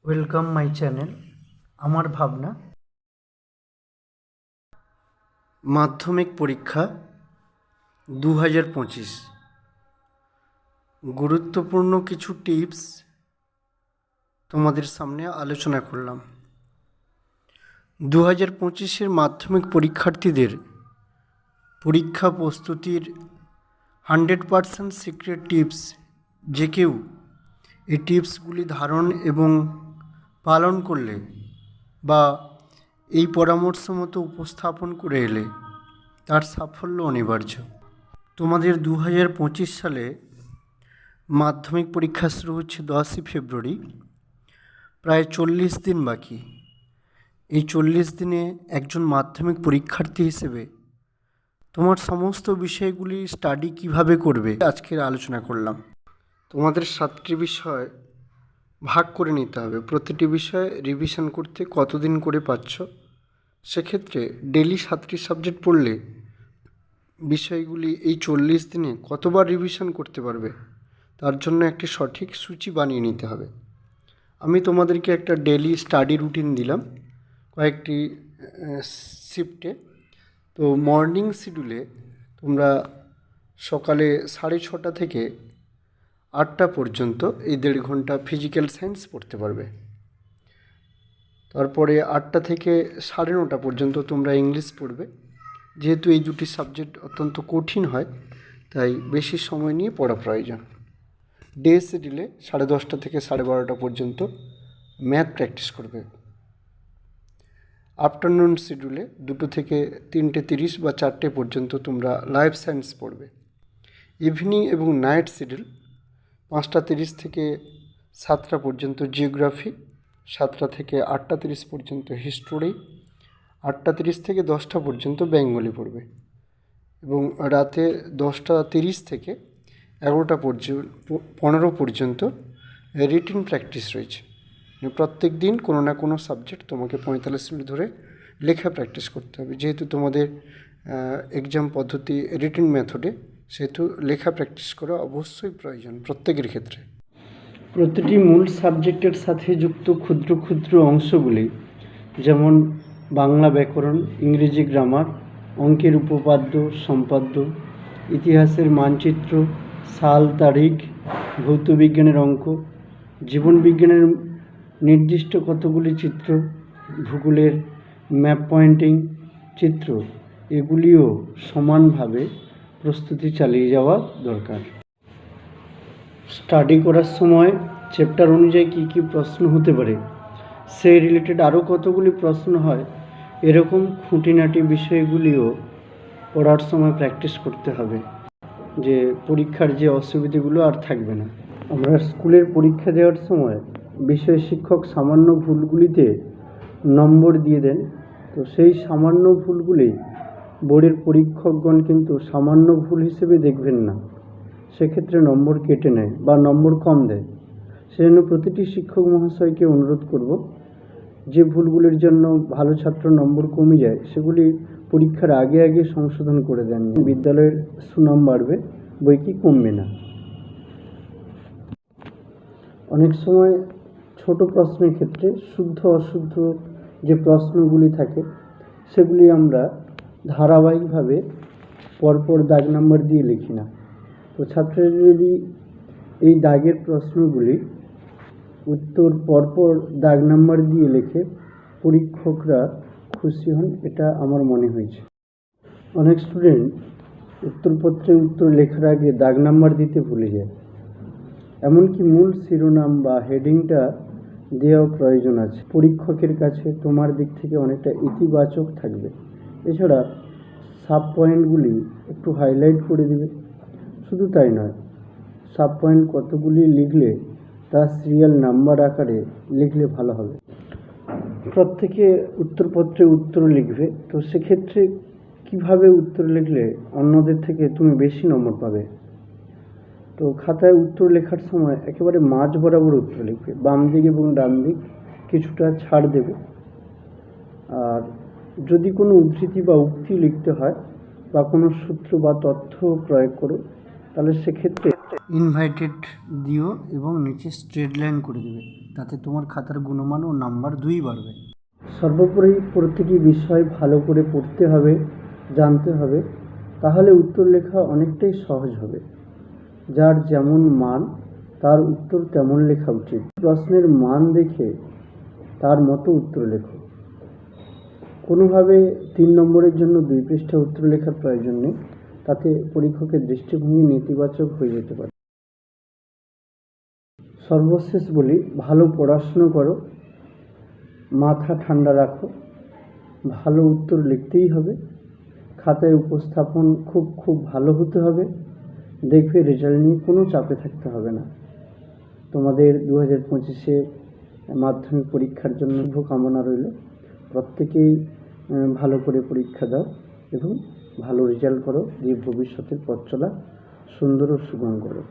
Welcome my channel আমার ভাবনা। মাধ্যমিক পরীক্ষা 2025 গুরুত্বপূর্ণ কিছু টিপস তোমাদের সামনে আলোচনা করলাম। 2025-এর মাধ্যমিক পরীক্ষার্থীদের পরীক্ষা প্রস্তুতির 100% সিক্রেট টিপস, যে কেউ এই টিপসগুলি ধারণ এবং পালন করলে বা এই পরামর্শ মতো উপস্থাপন করে এলে তার সাফল্য অনিবার্য। তোমাদের 2025 সালে মাধ্যমিক পরীক্ষা শুরু হচ্ছে 10ই ফেব্রুয়ারি। প্রায় 40 দিন বাকি। এই 40 দিনে একজন মাধ্যমিক পরীক্ষার্থী হিসেবে তোমার সমস্ত বিষয়গুলি স্টাডি কিভাবে করবে আজকের আলোচনা করলাম। তোমাদের 7টি বিষয় ভাগ করে নিতে হবে। প্রতিটি বিষয়ে রিভিশন করতে কতদিন করে পাচ্ছ, সেক্ষেত্রে ডেলি 7টি সাবজেক্ট পড়লে বিষয়গুলি এই 40 দিনে কতবার রিভিশন করতে পারবে, তার জন্য একটি সঠিক সূচি বানিয়ে নিতে হবে। আমি তোমাদেরকে একটা ডেলি স্টাডি রুটিন দিলাম কয়েকটি শিফটে। তো মর্নিং শিডিউলে তোমরা সকালে 6:30 থেকে 8টা পর্যন্ত এই 1.5 ঘন্টা ফিজিক্যাল সায়েন্স পড়তে পারবে। তারপরে 8টা থেকে 9:30 পর্যন্ত তোমরা ইংলিশ পড়বে। যেহেতু এই দুটি সাবজেক্ট অত্যন্ত কঠিন হয়, তাই বেশি সময় নিয়ে পড়া প্রয়োজন। ডে শিডিউলে 10:30 থেকে 12:30 পর্যন্ত ম্যাথ প্র্যাকটিস করবে। আফটারনুন শিডিউলে 2টো থেকে 3:30 বা 4টে পর্যন্ত তোমরা লাইফ সায়েন্স পড়বে। ইভিনিং এবং নাইট শিডিউল 5:30 থেকে 7টা পর্যন্ত জিওগ্রাফি, 7টা থেকে 8:30 পর্যন্ত হিস্টোরি, 8:30 থেকে 10টা পর্যন্ত বেঙ্গলি পড়বে এবং রাতে 10:30 থেকে 11টা পর্যন্ত 15 পর্যন্ত রিটিন প্র্যাকটিস রয়েছে। প্রত্যেক দিন কোনো না কোনো সাবজেক্ট তোমাকে 45 মিনিট ধরে লেখা প্র্যাকটিস করতে হবে। যেহেতু তোমাদের এক্সাম পদ্ধতি রিটিন মেথডে, সেহেতু লেখা প্র্যাকটিস করা অবশ্যই প্রয়োজন প্রত্যেকের ক্ষেত্রে। প্রতিটি মূল সাবজেক্টের সাথে যুক্ত ক্ষুদ্র ক্ষুদ্র অংশগুলি, যেমন বাংলা ব্যাকরণ, ইংরেজি গ্রামার, অঙ্কের উপপাদ্য সম্পাদ্য, ইতিহাসের মানচিত্র, সাল তারিখ, ভৌতবিজ্ঞানের অঙ্ক, জীবনবিজ্ঞানের নির্দিষ্ট কতগুলি চিত্র, ভূগোলের ম্যাপ পয়েন্টিং চিত্র, এগুলিও সমানভাবে প্রস্তুতি চালিয়ে যাওয়া দরকার। স্টাডি করার সময় চ্যাপ্টার অনুযায়ী কী কী প্রশ্ন হতে পারে, সেই রিলেটেড আরও কতগুলি প্রশ্ন হয়, এরকম খুঁটিনাটি বিষয়গুলিও পড়ার সময় প্র্যাকটিস করতে হবে, যে পরীক্ষার যে অসুবিধাগুলো আর থাকবে না। আমরা স্কুলের পরীক্ষা দেওয়ার সময় বিষয় শিক্ষক সামান্য ভুলগুলিতে নম্বর দিয়ে দেন। তো সেই সামান্য ভুলগুলি বোর্ডের পরীক্ষকগণ কিন্তু সামান্য ভুল হিসেবে দেখবেন না, সেক্ষেত্রে নম্বর কেটে নেয় বা নম্বর কম দেয়। সেজন্য প্রতিটি শিক্ষক মহাশয়কে অনুরোধ করব, যে ভুলগুলির জন্য ভালো ছাত্র নম্বর কমে যায় সেগুলি পরীক্ষার আগে আগে সংশোধন করে দেন। বিদ্যালয়ের সুনাম বাড়বে, বই কি কমবে না। অনেক সময় ছোট প্রশ্নের ক্ষেত্রে শুদ্ধ অশুদ্ধ যে প্রশ্নগুলি থাকে সেগুলি আমরা ধারাবাহিকভাবে পরপর দাগ নাম্বার দিয়ে লিখি না। তো ছাত্ররা যদি এই দাগের প্রশ্নগুলি উত্তর পরপর দাগ নাম্বার দিয়ে লেখে, পরীক্ষকরা খুশি হন, এটা আমার মনে হয়েছে। অনেক স্টুডেন্ট উত্তরপত্রে উত্তর লেখার আগে দাগ নাম্বার দিতে ভুলে যায়। এমনকি মূল শিরোনাম বা হেডিংটা দেওয়াও প্রয়োজন আছে। পরীক্ষকের কাছে তোমার দিক থেকে অনেকটা ইতিবাচক থাকবে। এছাড়া সাব পয়েন্টগুলি একটু হাইলাইট করে দিবে। শুধু তাই নয়, সাব পয়েন্ট কতগুলি লিখলে তা সিরিয়াল নাম্বার আকারে লিখলে ভালো হবে। প্রত্যেকে উত্তরপত্রে উত্তর লিখবে, তো সেক্ষেত্রে কিভাবে উত্তর লিখলে অন্যদের থেকে তুমি বেশি নম্বর পাবে। তো খাতায় উত্তর লেখার সময় একেবারে মাঝ বরাবর উত্তর লিখবে, বাম দিক এবং ডান দিক কিছুটা ছাড় দেবে। আর যদি কোনো উদ্ধৃতি বা উক্তি লিখতে হয় বা কোনো সূত্র বা তথ্য প্রয়োগ করো, তাহলে সেক্ষেত্রে ইনভাইটেড দিও এবং নিচে স্ট্রেট লাইন করে দেবে, তাতে তোমার খাতার গুণমান ও নাম্বার দুই বাড়বে। সর্বোপরি প্রতিটি বিষয় ভালো করে পড়তে হবে, জানতে হবে, তাহলে উত্তর লেখা অনেকটাই সহজ হবে। যার যেমন মান তার উত্তর তেমন লেখা উচিত। প্রশ্নের মান দেখে তার মতো উত্তর লেখো। কোনোভাবে 3 নম্বরের জন্য 2 পৃষ্ঠা উত্তর লেখার প্রয়োজন নেই, তাতে পরীক্ষকের দৃষ্টিভঙ্গি নেতিবাচক হয়ে যেতে পারে। সর্বশেষ বলি, ভালো পড়াশুনো করো, মাথা ঠান্ডা রাখো, ভালো উত্তর লিখতেই হবে, খাতায় উপস্থাপন খুব ভালো হতে হবে, দেখবে রেজাল্ট নিয়ে কোনো চাপে থাকতে হবে না। তোমাদের 2025-এ মাধ্যমিক পরীক্ষার জন্য শুভকামনা রইল। প্রত্যেকেই ভালো করে পরীক্ষা দাও এবং ভালো রেজাল্ট করো, দিয়ে ভবিষ্যতের পথ চলা সুন্দর ও সুগম করো।